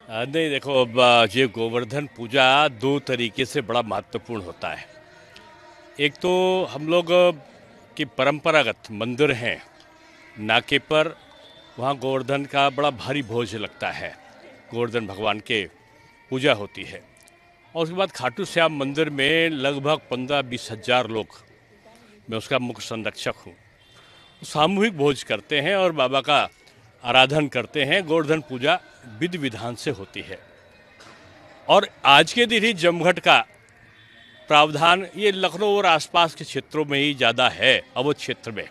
नहीं देखो, अब ये गोवर्धन पूजा दो तरीके से बड़ा महत्वपूर्ण होता है। एक तो हम लोग की परंपरागत मंदिर हैं नाके पर, वहाँ गोवर्धन का बड़ा भारी भोज लगता है। गोवर्धन भगवान के पूजा होती है और उसके बाद खाटू श्याम मंदिर में लगभग 15-20 हज़ार लोग, मैं उसका मुख्य संरक्षक हूँ, सामूहिक भोज करते हैं और बाबा का आराधन करते हैं। गोवर्धन पूजा विधि विधान से होती है और आज के दिन ही जमघट का प्रावधान ये लखनऊ और आसपास के क्षेत्रों में ही ज़्यादा है, अवध क्षेत्र में।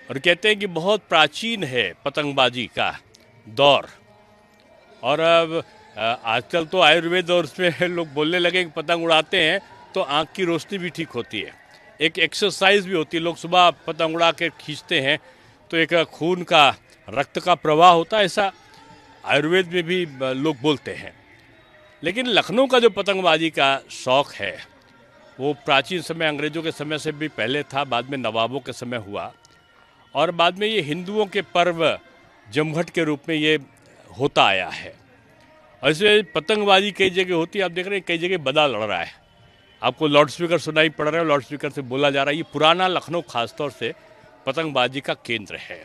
और कहते हैं कि बहुत प्राचीन है पतंगबाजी का दौर। और अब आजकल तो आयुर्वेद और उसमें लोग बोलने लगे कि पतंग उड़ाते हैं तो आँख की रोशनी भी ठीक होती है, एक एक्सरसाइज भी होती है। लोग सुबह पतंग उड़ा के खींचते हैं तो एक खून का, रक्त का प्रवाह होता है, ऐसा आयुर्वेद में भी लोग बोलते हैं। लेकिन लखनऊ का जो पतंगबाजी का शौक़ है वो प्राचीन समय, अंग्रेज़ों के समय से भी पहले था, बाद में नवाबों के समय हुआ और बाद में ये हिंदुओं के पर्व जमघट के रूप में ये होता आया है। ऐसे पतंगबाजी कई जगह होती है, आप देख रहे हैं कई जगह बदा लड़ रहा है, आपको लाउड स्पीकर सुनाई पड़ रहा है, लाउड स्पीकर से बोला जा रहा है। ये पुराना लखनऊ खासतौर से पतंगबाजी का केंद्र है।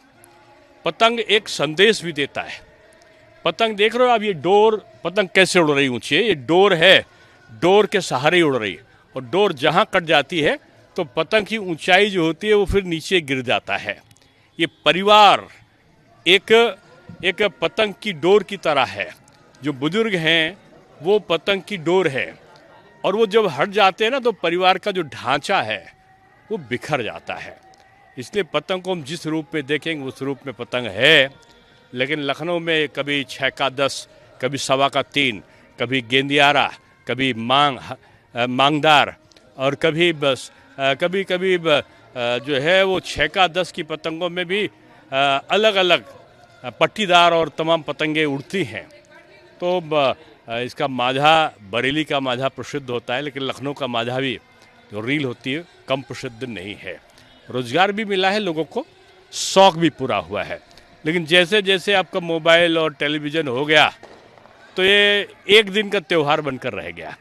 पतंग एक संदेश भी देता है। पतंग देख रहे हो आप, ये डोर, पतंग कैसे उड़ रही ऊंची है, ये डोर है, डोर के सहारे उड़ रही है और डोर जहां कट जाती है तो पतंग की ऊंचाई जो होती है वो फिर नीचे गिर जाता है। ये परिवार एक एक पतंग की डोर की तरह है। जो बुजुर्ग हैं वो पतंग की डोर है और वो जब हट जाते हैं ना तो परिवार का जो ढांचा है वो बिखर जाता है। इसलिए पतंग को हम जिस रूप में देखेंगे उस रूप में पतंग है। लेकिन लखनऊ में कभी 6 का 10, कभी 1.25 का 3, कभी गेंदियारा, कभी मांगदार और कभी बस कभी कभी जो है वो 6 का 10 की पतंगों में भी अलग अलग पट्टीदार और तमाम पतंगे उड़ती हैं। तो इसका माझा, बरेली का माझा प्रसिद्ध होता है, लेकिन लखनऊ का माझा भी जो रील होती है कम प्रसिद्ध नहीं है। रोजगार भी मिला है लोगों को, शौक़ भी पूरा हुआ है। लेकिन जैसे जैसे आपका मोबाइल और टेलीविज़न हो गया तो ये एक दिन का त्यौहार बनकर रह गया।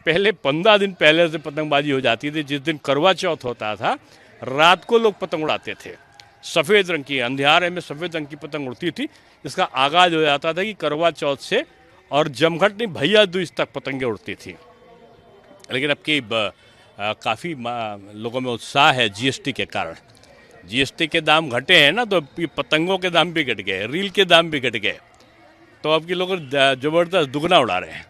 पहले 15 दिन पहले से पतंगबाजी हो जाती थी। जिस दिन करवा चौथ होता था रात को लोग पतंग उड़ाते थे। सफ़ेद रंग की, अंधियारे में सफ़ेद रंग की पतंग उड़ती थी। इसका आगाज़ हो जाता था कि करवा चौथ से, और जमघट नहीं, भैया दूज तक पतंगें उड़ती थी। लेकिन अब की काफ़ी लोगों में उत्साह है जीएसटी के कारण। जीएसटी के दाम घटे हैं ना तो ये पतंगों के दाम भी घट गए, रील के दाम भी घट गए, तो अब के लोग ज़बरदस्त दुगना उड़ा रहे हैं।